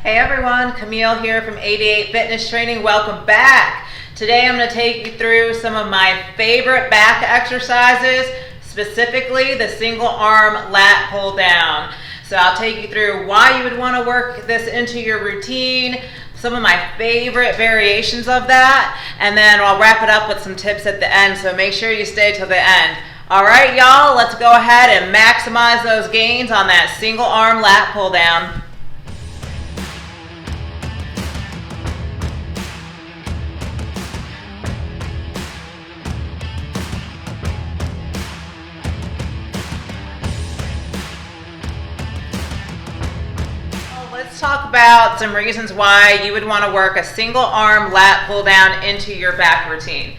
Hey everyone, Camille here from 88 Fitness Training. Welcome back. Today I'm going to take you through some of my favorite back exercises, specifically the single arm lat pull down. So I'll take you through why you would want to work this into your routine, some of my favorite variations of that, and then I'll wrap it up with some tips at the end, so make sure you stay till the end. All right, y'all, let's go ahead and maximize those gains on that single arm lat pull down. Let's talk about some reasons why you would want to work a single arm lat pull down into your back routine.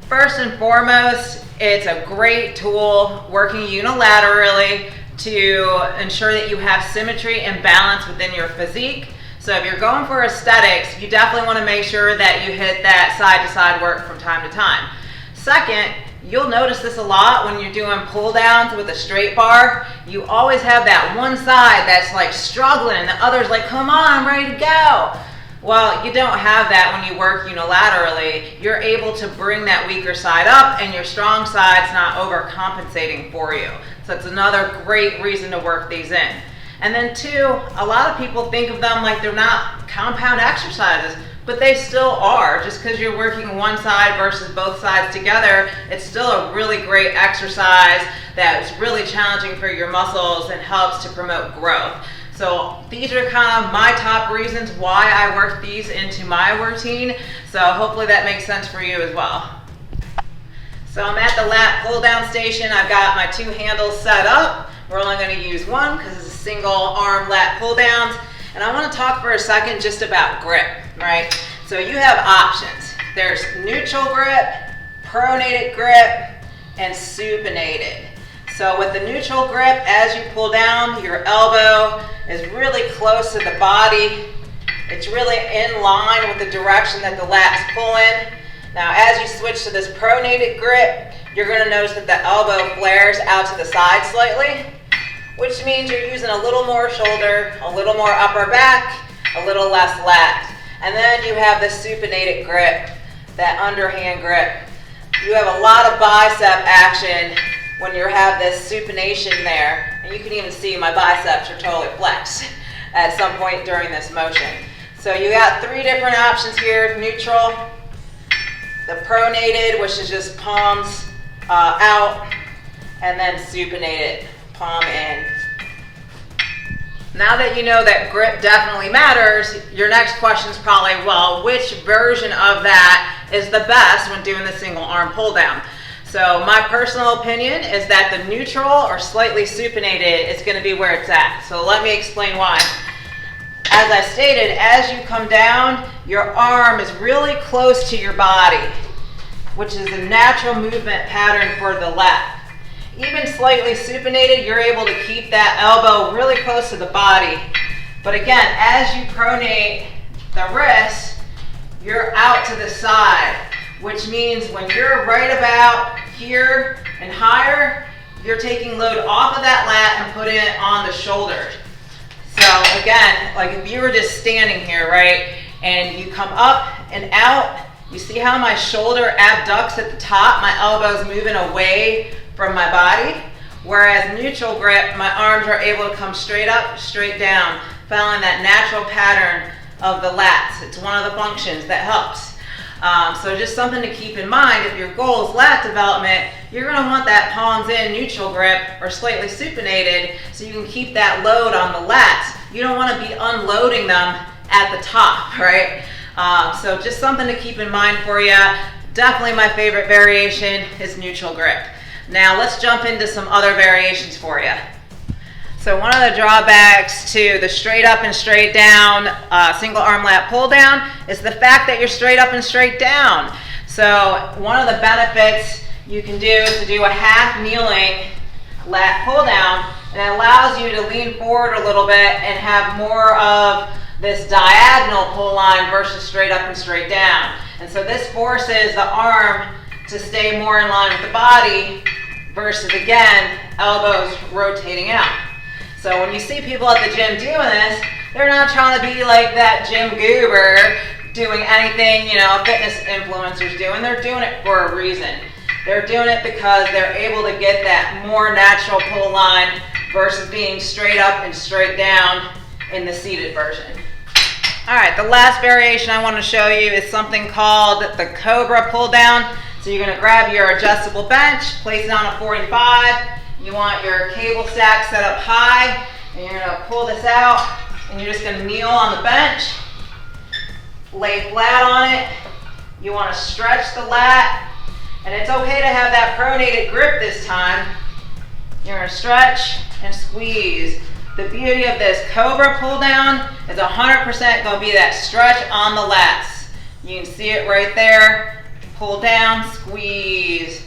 First and foremost, it's a great tool working unilaterally to ensure that you have symmetry and balance within your physique. So if you're going for aesthetics, you definitely want to make sure that you hit that side to side work from time to time. Second, you'll notice this a lot when you're doing pull downs with a straight bar. You always have that one side that's like struggling and the other's like, come on, I'm ready to go. Well, you don't have that when you work unilaterally. You're able to bring that weaker side up and your strong side's not overcompensating for you. So it's another great reason to work these in. And then two, a lot of people think of them like they're not compound exercises, but they still are. Just because you're working one side versus both sides together, it's still a really great exercise that's really challenging for your muscles and helps to promote growth. So these are kind of my top reasons why I work these into my routine. So hopefully that makes sense for you as well. So I'm at the lat pull down station. I've got my two handles set up. We're only going to use one because it's a single arm lat pull downs. And I want to talk for a second just about grip, right? So you have options. There's neutral grip, pronated grip, and supinated. So with the neutral grip, as you pull down, your elbow is really close to the body. It's really in line with the direction that the lat's pulling. Now as you switch to this pronated grip, you're going to notice that the elbow flares out to the side slightly, which means you're using a little more shoulder, a little more upper back, a little less lat. And then you have the supinated grip, that underhand grip. You have a lot of bicep action when you have this supination there. And you can even see my biceps are totally flexed at some point during this motion. So you got three different options here: neutral, the pronated, which is just palms out, and then supinated, palm in. Now that you know that grip definitely matters, your next question is probably, well, which version of that is the best when doing the single arm pull down? So my personal opinion is that the neutral or slightly supinated is going to be where it's at. So let me explain why. As I stated, as you come down, your arm is really close to your body, which is a natural movement pattern for the lat. Even slightly supinated, you're able to keep that elbow really close to the body. But again, as you pronate the wrist, you're out to the side, which means when you're right about here and higher, you're taking load off of that lat and putting it on the shoulders. So again, like if you were just standing here, right, and you come up and out, you see how my shoulder abducts at the top, my elbow's moving away from my body, whereas neutral grip, my arms are able to come straight up, straight down, following that natural pattern of the lats. It's one of the functions that helps. So just something to keep in mind. If your goal is lat development, you're going to want that palms in neutral grip or slightly supinated so you can keep that load on the lats. You don't want to be unloading them at the top, right? So just something to keep in mind for you. Definitely my favorite variation is neutral grip. Now let's jump into some other variations for you. So one of the drawbacks to the straight up and straight down single arm lat pull down is the fact that you're straight up and straight down. So one of the benefits you can do is to do a half kneeling lat pull down, and it allows you to lean forward a little bit and have more of this diagonal pull line versus straight up and straight down. And so this forces the arm to stay more in line with the body versus, again, elbows rotating out. So when you see people at the gym doing this, They're not trying to be like that gym goober doing anything, you know, fitness influencers do, and they're doing it for a reason. They're doing it because they're able to get that more natural pull line versus being straight up and straight down in the seated version. All right, the last variation I want to show you is something called the Cobra Pulldown. So you're going to grab your adjustable bench, place it on a 45. You want your cable stack set up high, and you're going to pull this out, and you're just going to kneel on the bench, lay flat on it. You want to stretch the lat, and it's okay to have that pronated grip this time. You're going to stretch and squeeze. The beauty of this Cobra pull down is 100% going to be that stretch on the lats. You can see it right there. Pull down, squeeze,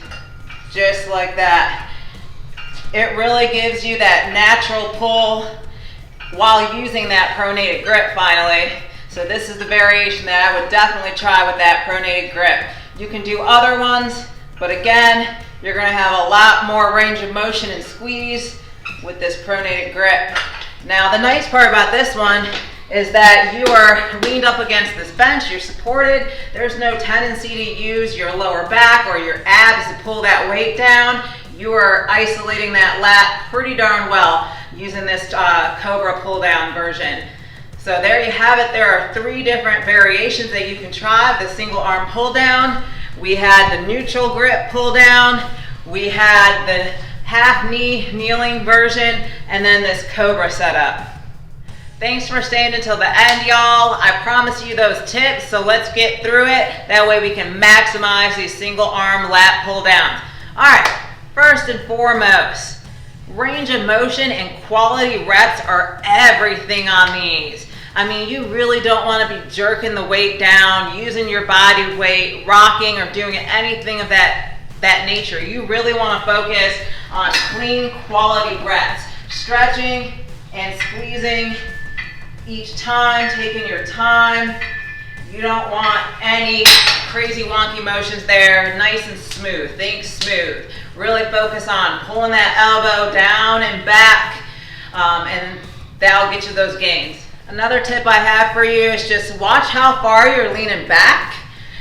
just like that. It really gives you that natural pull while using that pronated grip finally. So this is the variation that I would definitely try with that pronated grip. You can do other ones, but again, you're going to have a lot more range of motion and squeeze with this pronated grip. Now the nice part about this one is that you are leaned up against this bench, you're supported. There's no tendency to use your lower back or your abs to pull that weight down. You are isolating that lat pretty darn well using this Cobra pull down version. So there you have it. There are 3 different variations that you can try of the single arm pull down. We had the neutral grip pull down, we had the half knee kneeling version, and then this Cobra setup. Thanks for staying until the end, y'all. I promise you those tips, so let's get through it. That way we can maximize these single arm lat pull downs. All right, first and foremost, range of motion and quality reps are everything on these. I mean, you really don't want to be jerking the weight down, using your body weight, rocking, or doing anything of that nature. You really want to focus on clean quality reps, stretching and squeezing each time, taking your time. You don't want any crazy wonky motions there. Nice and smooth. Think smooth. Really focus on pulling that elbow down and back, and that'll get you those gains. Another tip I have for you is just watch how far you're leaning back.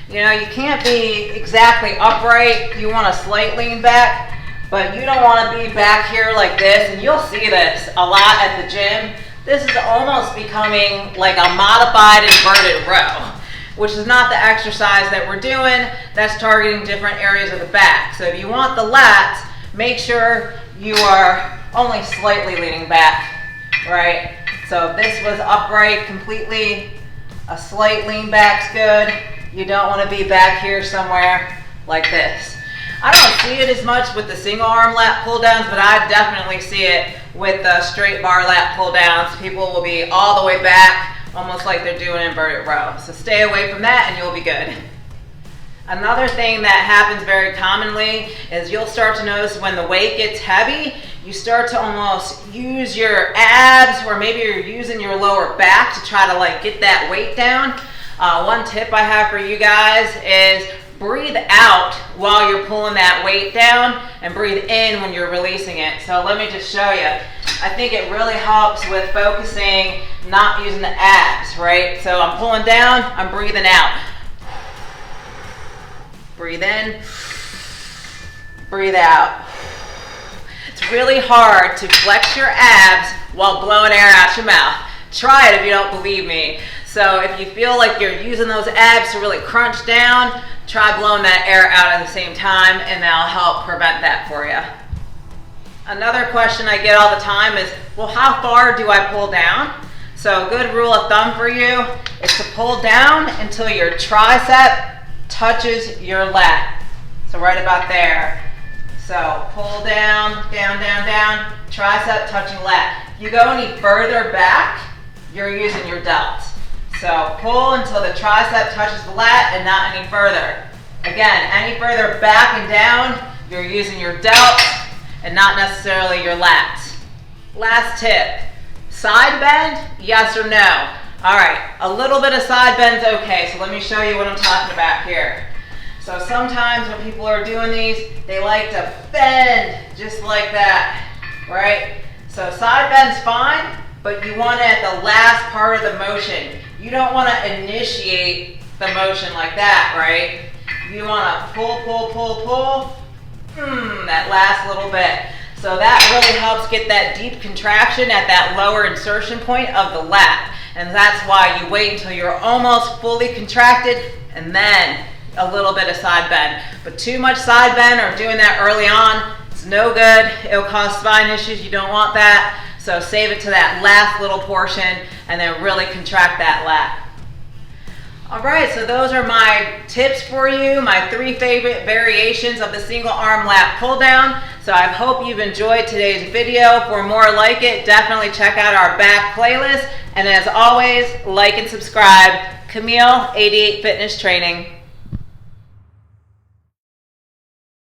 You know, you can't be exactly upright. You want a slight lean back, but you don't want to be back here like this, and you'll see this a lot at the gym. This is almost becoming like a modified inverted row, which is not the exercise that we're doing. That's targeting different areas of the back. So if you want the lats, make sure you are only slightly leaning back, right? So if this was upright completely, a slight lean back's good. You don't want to be back here somewhere like this. I don't see it as much with the single arm lat pull downs, but I definitely see it with the straight bar lat pull downs. People will be all the way back, almost like they're doing inverted row. So stay away from that and you'll be good. Another thing that happens very commonly is you'll start to notice when the weight gets heavy, you start to almost use your abs, or maybe you're using your lower back to try to like get that weight down. One tip I have for you guys is breathe out while you're pulling that weight down and breathe in when you're releasing it. So let me just show you. I think it really helps with focusing, not using the abs, right? So I'm pulling down, I'm breathing out. Breathe in, breathe out. It's really hard to flex your abs while blowing air out your mouth. Try it if you don't believe me. So if you feel like you're using those abs to really crunch down, try blowing that air out at the same time, and that'll help prevent that for you. Another question I get all the time is, well, how far do I pull down? So a good rule of thumb for you is to pull down until your tricep touches your lat. So right about there. So pull down, down, down, down, tricep touching lat. If you go any further back, you're using your delts. So pull until the tricep touches the lat and not any further. Again, any further back and down, you're using your delts and not necessarily your lats. Last tip, side bend, yes or no? All right, a little bit of side bend's okay, so let me show you what I'm talking about here. So sometimes when people are doing these, they like to bend just like that, right? So side bend's fine, but you want it at the last part of the motion. You don't want to initiate the motion like that, right? You want to pull, pull, pull, pull, that last little bit. So that really helps get that deep contraction at that lower insertion point of the lat. And that's why you wait until you're almost fully contracted and then a little bit of side bend. But too much side bend or doing that early on, it's no good. It'll cause spine issues. You don't want that. So save it to that last little portion and then really contract that lat. All right, so those are my tips for you, my 3 favorite variations of the single arm lat pull down. So I hope you've enjoyed today's video. For more like it, definitely check out our back playlist. And as always, like and subscribe. Camille, 88 Fitness Training.